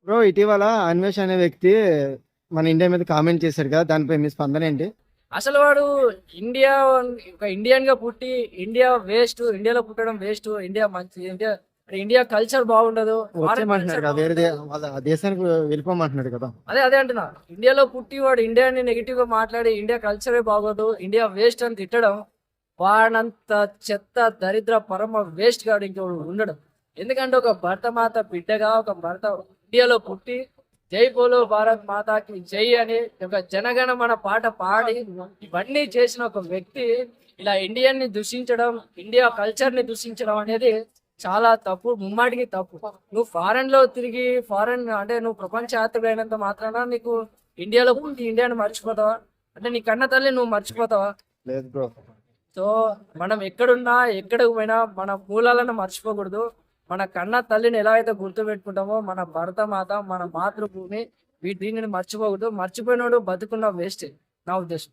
Bro ఇటీవల అన్వేష్ అనే వ్యక్తి మన ఇండియా మీద కామెంట్ చేశాడు కదా, దానిపై మీ స్పందన ఏంటి? అసలు వాడు ఇండియా ఒక ఇండియన్ గా పుట్టి ఇండియా వేస్ట్, ఇండియాలో పుట్టడం వేస్ట్, ఇండియా మంచి, ఇండియా కల్చర్ బాగుండదు, ఫారెన్ వచ్చేయమంటున్నాడు కల్చర్ కదా, వేరే బాగుండదు. వాళ్ళ దేశానికి వెళ్ళిపోమంటున్నాడు కదా. అదే అంటున్నా. ఇండియాలో పుట్టి వాడు ఇండియాని నెగిటివ్ గా మాట్లాడి ఇండియా కల్చరే బాగోదు, ఇండియా వేస్ట్ అని తిట్టడం, వాడంత చెత్త దరిద్ర పరమ వేస్ట్ గాడు ఇంకోడు ఉండడం. ఎందుకంటే ఒక భరతమాత బిడ్డగా ఒక భరత ఇండియాలో పుట్టి జై బోలో భారత్ మాతాకి జై అని ఒక జనగణమన పాట పాడి ఇవన్నీ చేసిన ఒక వ్యక్తి ఇలా ఇండియన్ ని దూషించడం, ఇండియా కల్చర్ ని దూషించడం అనేది చాలా తప్పు, ముమ్మాటికి తప్పు. నువ్వు ఫారెన్ లో తిరిగి ఫారెన్ అంటే నువ్వు ప్రపంచ యాత్రికుడు అయినంత మాత్రాన నీకు ఇండియాలో పుట్టి ఇండియాని మర్చిపోతావా? అంటే నీ కన్న తల్లి నువ్వు మర్చిపోతావా? లేదు బ్రో. సో మనం ఎక్కడున్నా ఎక్కడికి పోయినా మన మూలాలను మర్చిపోకూడదు. మన కన్న తల్లిని ఎలా అయితే గుర్తు పెట్టుకుంటామో మన భరత మాత, మన మాతృభూమి, దీనిని మర్చిపోకూడదు. మర్చిపోయినోడు బతుకున్న వేస్ట్ నా ఉద్దేశం.